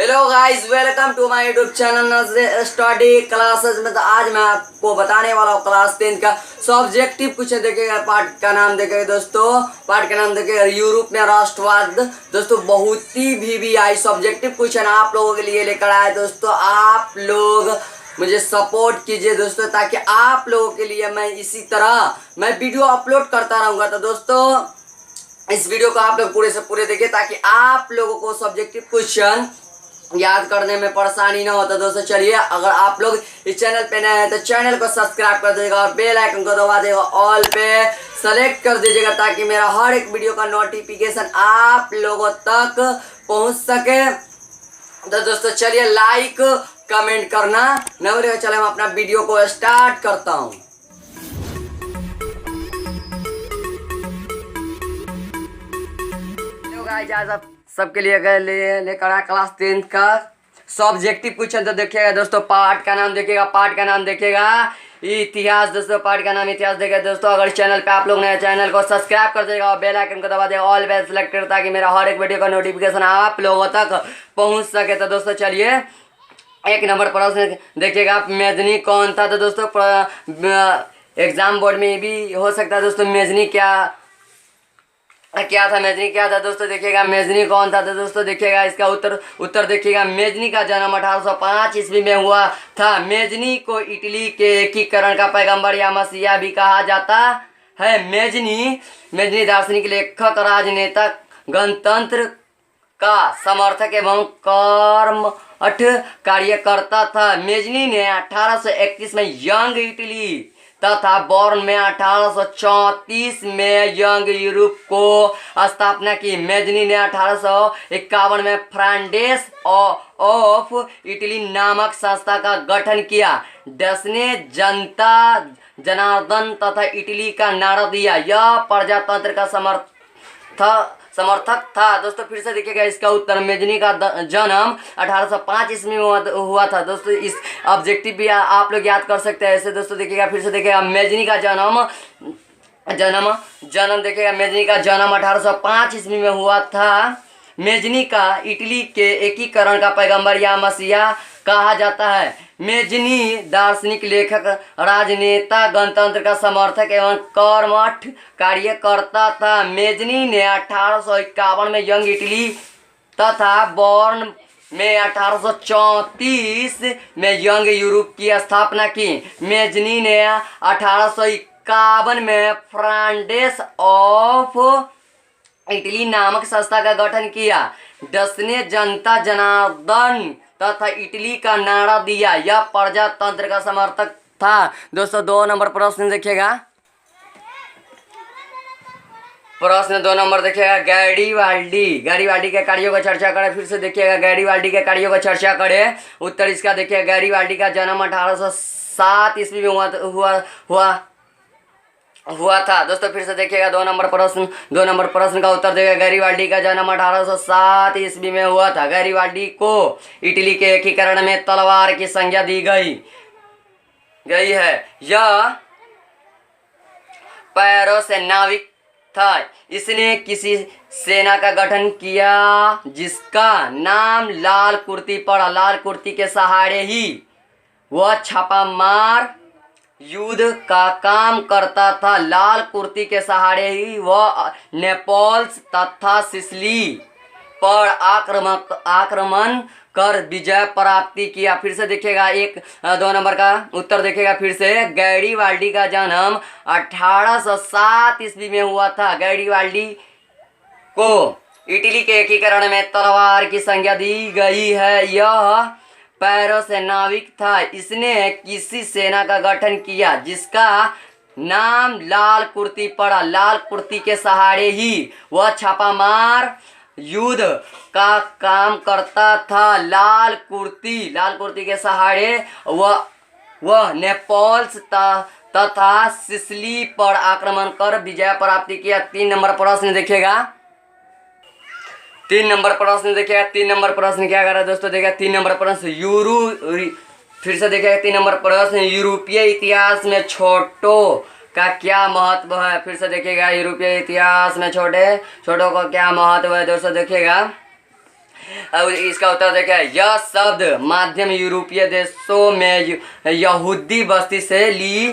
Hello guys, welcome to my YouTube channel Nazre study classes में। तो आज मैं आपको बताने वाला हूँ क्लास 10 का सब्जेक्टिव क्वेश्चन। देखिएगा पार्ट का नाम देखिएगा दोस्तों, पार्ट का नाम देखिएगा यूरोप में राष्ट्रवाद। दोस्तों बहुत ही वीवीआई सब्जेक्टिव क्वेश्चन आप लोगों के लिए लेकर आए। दोस्तों आप लोग मुझे सपोर्ट कीजिए दोस्तों, ताकि आप लोगों के लिए मैं इसी तरह मैं वीडियो अपलोड करता रहूँगा। तो दोस्तों इस वीडियो को आप लोग पूरे से पूरे देखिए, ताकि आप लोगों को सब्जेक्टिव क्वेश्चन याद करने में परेशानी ना होता। दोस्तों चलिए, अगर आप लोग इस चैनल पे नए हैं तो चैनल को सब्सक्राइब कर दीजिएगा और बेल आइकन को दबा देगा, ऑल पे सेलेक्ट कर दीजिएगा, ताकि मेरा हर एक वीडियो का नोटिफिकेशन आप लोगों तक पहुंच सके। तो दोस्तों चलिए, लाइक कमेंट करना न भूलिएगा। चलिए हम अपना वीडियो को स्टार्ट करता हूँ। आज आप सबके लिए लेकर आया क्लास 10 का सब्जेक्टिव क्वेश्चन। तो देखिएगा दोस्तों, पार्ट का नाम देखिएगा इतिहास। दोस्तों पार्ट का नाम इतिहास देखिएगा दोस्तों। अगर चैनल पे आप लोग नए चैनल को सब्सक्राइब कर देगा और बेल आइकन को दबा देगा, ऑल बेल सेलेक्ट कर, ताकि मेरा हर एक वीडियो का नोटिफिकेशन आप लोगों तक पहुंच सके। तो दोस्तों चलिए, एक नंबर प्रश्न देखिएगा, मेजनी कौन था। तो दोस्तों एग्जाम बोर्ड में भी हो सकता है दोस्तों, मेजनी मेजनी क्या था दोस्तों। देखिएगा मेजनी कौन था। तो दोस्तों देखिएगा इसका उत्तर देखिएगा, मेजनी का जन्म 1805 ईस्वी में हुआ था। मेजनी को इटली के एकीकरण का पैगंबर या मसीहा भी कहा जाता है। मेजनी दार्शनिक, लेखक, राजनेता, गणतंत्र का समर्थक एवं कर्मठ कार्यकर्ता था। मेजनी ने 1831 में यंग इटली तथा बॉर्न में 1834 में यंग यूरोप को स्थापना की। मेजनी ने 1851 में फ्रांडेस ऑफ इटली नामक संस्था का गठन किया। डसने जनता जनार्दन तथा इटली का नारा दिया। यह प्रजातंत्र का समर्थक था। दोस्तों फिर से देखिएगा इसका उत्तर, मेजनी का जन्म 1805 ईस्वी में हुआ था। दोस्तों इस ऑब्जेक्टिव भी आप लोग याद कर सकते हैं ऐसे। दोस्तों देखिएगा फिर से देखिएगा, मेजनी का जन्म देखिएगा, मेजनी का जन्म 1805 ईस्वी में हुआ था। मेजनी का इटली के एकीकरण का पैगंबर या मसीहा कहा जाता है। मेजनी दार्शनिक, लेखक, राजनेता, गणतंत्र का समर्थक एवं कर्मठ कार्यकर्ता था। मेजनी ने 1851 में यंग इटली तथा बॉर्न में 1834 में यंग यूरोप की स्थापना की। मेजनी ने 1851 में फ्रांडेस ऑफ इटली नामक संस्था का गठन किया। डसने जनता जनार्दन तथा इटली का नारा दिया। यह प्रजातंत्र का समर्थक था। दोस्तों 2 नंबर प्रश्न देखिएगा, प्रश्न 2 नंबर देखिएगा, गैरीवाल्डी के कार्यों को चर्चा करें। फिर से देखिएगा, गैरीवाल्डी के कार्यों को चर्चा करें। उत्तर इसका देखिएगा, गैरीवाल्डी का जन्म 1807 ईस्वी में हुआ था। दोस्तों फिर से देखिएगा 2 नंबर प्रश्न का उत्तर देगा, गैरीवाल्डी का जन्म 1807 ईस्वी में हुआ था। गैरीवाल्डी को इटली के एकीकरण में तलवार की संज्ञा दी गई है। यह पैरों से नाविक था। इसने किसी सेना का गठन किया जिसका नाम लाल कुर्ती पड़ा। लाल कुर्ती के सहारे ही वह छापामार युद्ध का काम करता था। लाल कुर्ती के सहारे ही वह नेपल्स तथा सिसिली पर आक्रमण कर विजय प्राप्ति किया। फिर से देखिएगा 2 नंबर का उत्तर देखिएगा फिर से, गैरीवाल्डी का जन्म 1807 ईस्वी में हुआ था। गैरीवाल्डी को इटली के एकीकरण में तलवार की संज्ञा दी गई है। यह पैरों से नाविक था। इसने किसी सेना का गठन किया जिसका नाम लाल कुर्ती पड़ा। लाल कुर्ती के सहारे ही वह छापामार युद्ध का काम करता था। लाल कुर्ती के सहारे वह नेपल्स तथा सिसिली पर आक्रमण कर विजय प्राप्ति किया। 3 नंबर प्रश्न देखिएगा, 3 नंबर प्रश्न देखिएगा। 3 नंबर प्रश्न क्या कर रहा है दोस्तों, देखिएगा 3 नंबर प्रश्न फिर से देखिएगा 3 नंबर प्रश्न, यूरोपीय इतिहास में छोटों का क्या महत्व है। फिर से देखिएगा, यूरोपीय इतिहास में छोटों का क्या महत्व है। दोस्तों देखिएगा अब इसका उत्तर देखिए, यह शब्द माध्यम यूरोपीय देशों में यहूदी बस्ती से ली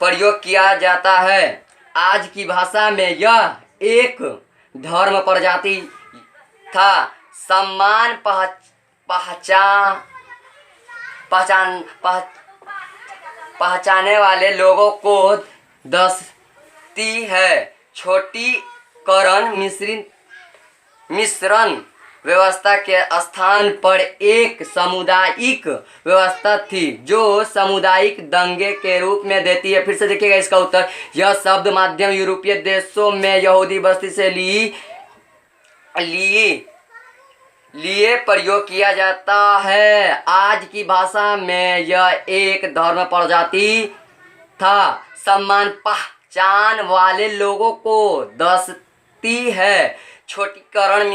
प्रयोग किया जाता है। आज की भाषा में यह एक धर्म प्रजाति था। सम्मान पहचाने वाले लोगों को दस्ती है। छोटी करण मिश्रण व्यवस्था के स्थान पर एक सामुदायिक व्यवस्था थी जो सामुदायिक दंगे के रूप में देती है। फिर से देखिएगा इसका उत्तर, यह शब्द माध्यम यूरोपीय देशों में यहूदी बस्ती से लिए प्रयोग किया जाता है। आज की भाषा में यह एक धर्म प्रजाति था। सम्मान पहचान वाले लोगों को दस्ती है। छोटीकरण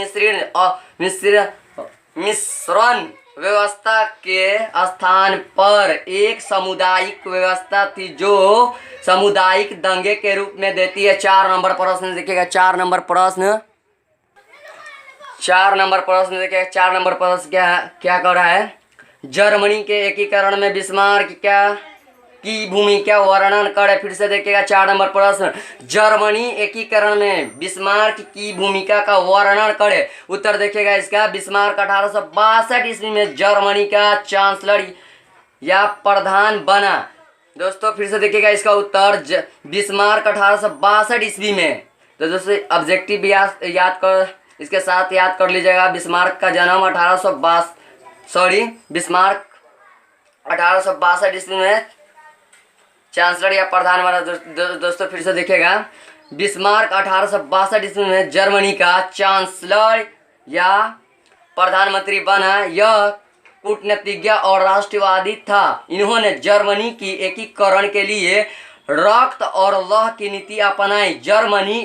मिश्रण व्यवस्था के स्थान पर एक सामुदायिक व्यवस्था थी जो सामुदायिक दंगे के रूप में देती है। 4 नंबर प्रश्न देखिएगा, 4 नंबर प्रश्न देखिए। 4 नंबर प्रश्न क्या कर रहा है, जर्मनी के एकीकरण में बिस्मार्क की भूमिका वर्णन करे। फिर से देखिएगा 4 नंबर प्रश्न, जर्मनी एकीकरण में बिस्मार्क की भूमिका का वर्णन करे। उत्तर देखिएगा इसका, बिस्मार्क 1862 ईस्वी में जर्मनी का चांसलर या प्रधान बना। दोस्तों फिर से देखिएगा इसका उत्तर, बिस्मार्क 1862 ईस्वी में। तो दोस्तों ऑब्जेक्टिव याद कर, इसके साथ याद कर लीजिएगा। बिस्मार्क का जन्म बिस्मार्क 1862 ईस्वी में चांसलर या प्रधान बना। दोस्तों फिर से देखिएगा, बिस्मार्क 1862 ईस्वी में जर्मनी का चांसलर या प्रधानमंत्री बना। यह कूटनीतिज्ञ और राष्ट्रवादी था। इन्होंने जर्मनी की एकीकरण के लिए रक्त और लौह की नीति अपनाई। जर्मनी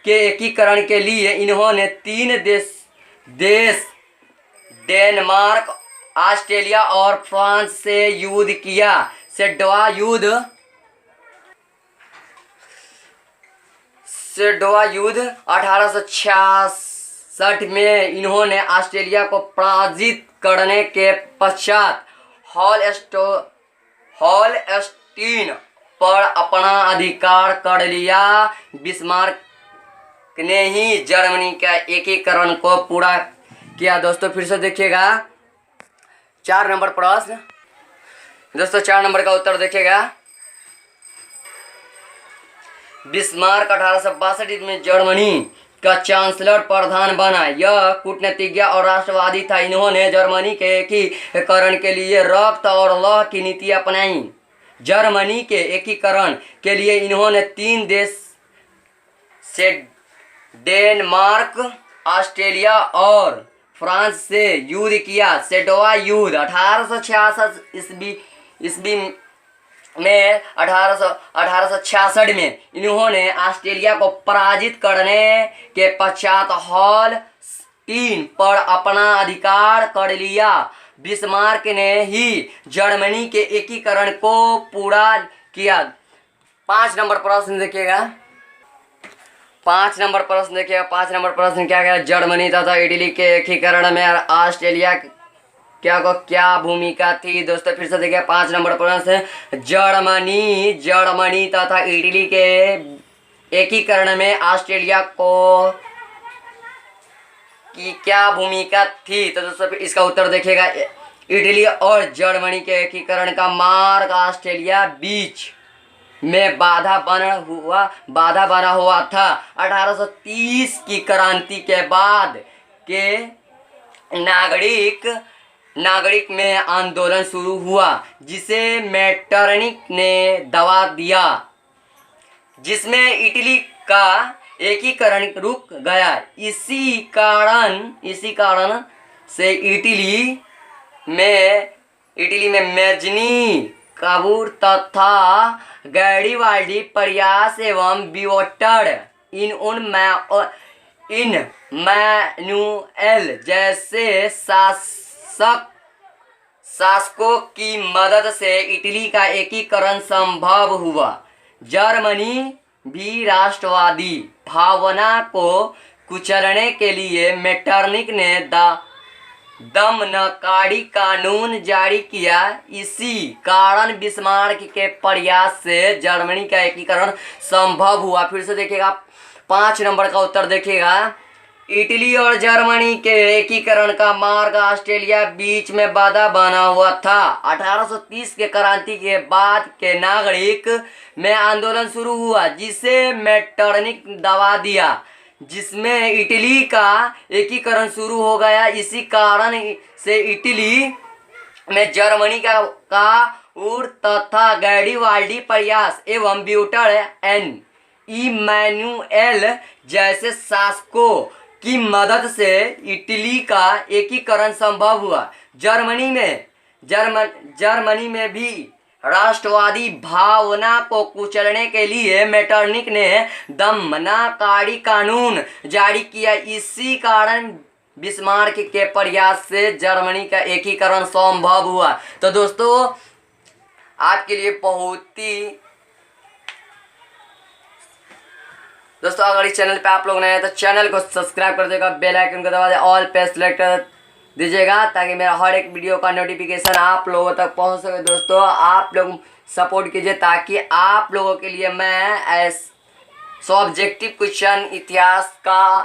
के एकीकरण के लिए इन्होंने 3 देश डेनमार्क, ऑस्ट्रेलिया और फ्रांस से युद्ध किया। सेडोवा युद्ध 1866 में इन्होंने ऑस्ट्रेलिया को पराजित करने के पश्चात हॉलस्टीन पर अपना अधिकार कर लिया। बिस्मार्क ने ही जर्मनी का एकीकरण को पूरा किया। दोस्तों फिर से देखिएगा 4 नंबर प्रश्न। दोस्तों 4 नंबर का उत्तर देखिएगा, बिस्मार्क 1862 में जर्मनी का चांसलर प्रधान बना। यह कूटनीतिज्ञ और राष्ट्रवादी था। इन्होंने जर्मनी के एकीकरण के लिए रक्त और लौह की नीति अपनाई। जर्मनी के एकीकरण के लिए इन्होंने 3 देश से डेनमार्क, ऑस्ट्रेलिया और फ्रांस से युद्ध किया। सेडोवा युद्ध 1866 ईस्वी में 1866 में इन्होंने ऑस्ट्रेलिया को पराजित करने के पश्चात हॉलस्टीन पर अपना अधिकार कर लिया। बिस्मार्क ने ही जर्मनी के एकीकरण को पूरा किया। 5 नंबर प्रश्न देखिएगा, 5 नंबर प्रश्न देखिएगा। 5 नंबर प्रश्न क्या कह, जर्मनी तथा इटली के एकीकरण में ऑस्ट्रेलिया क्या भूमिका थी। दोस्तों फिर से देखिए 5 नंबर प्रश्न, जर्मनी तथा इटली के एकीकरण में ऑस्ट्रेलिया की क्या भूमिका थी। तो दोस्तों इसका उत्तर देखिएगा, इटली और जर्मनी के एकीकरण का मार्ग ऑस्ट्रेलिया बीच में बाधा बना हुआ था। 1830 की क्रांति के बाद के नागरिक में आंदोलन शुरू हुआ जिसे मेटरनिक ने दबा दिया, जिसमें इटली का एकीकरण रुक गया। इसी कारण से इटली में मेजनी काबूर तथा गैरीवाल्डी प्रयास एवं बिवोटर मैनुएल जैसे शासकों की मदद से इटली का एकीकरण संभव हुआ। जर्मनी भी राष्ट्रवादी भावना को कुचलने के लिए मेटरनिक ने दमनकारी कानून जारी किया। इसी कारण बिस्मार्क के प्रयास से जर्मनी का एकीकरण संभव हुआ। फिर से देखिएगा 5 नंबर का उत्तर देखिएगा। इटली और जर्मनी के एकीकरण का मार्ग ऑस्ट्रेलिया बीच में बाधा बना हुआ था। 1830 के क्रांति के बाद के नागरिक में आंदोलन शुरू हुआ जिसे मेटरनिक दबा दिया, जिसमें इटली का एकीकरण शुरू हो गया। इसी कारण से इटली में जर्मनी का उड़ तथा गैरीवाल्डी प्रयास एवं ब्यूटर एन इमैनुएल जैसे शासकों की मदद से इटली का एकीकरण संभव हुआ। जर्मनी में भी राष्ट्रवादी भावना को कुचलने के लिए मेटरनिक ने दमनकारी कानून जारी किया। इसी कारण बिस्मार्क के प्रयास से जर्मनी का एकीकरण संभव हुआ। तो दोस्तों आपके लिए बहुत ही दोस्तों अगर इस चैनल पे आप लोग नए हैं तो चैनल को सब्सक्राइब कर देगा, बेल आइकन को दबा दे, ऑल पे सेलेक्ट कर दीजिएगा ताकि मेरा हर एक वीडियो का नोटिफिकेशन आप लोगों तक पहुंच सके। दोस्तों आप लोग सपोर्ट कीजिए ताकि आप लोगों के लिए मैं सब्जेक्टिव क्वेश्चन इतिहास का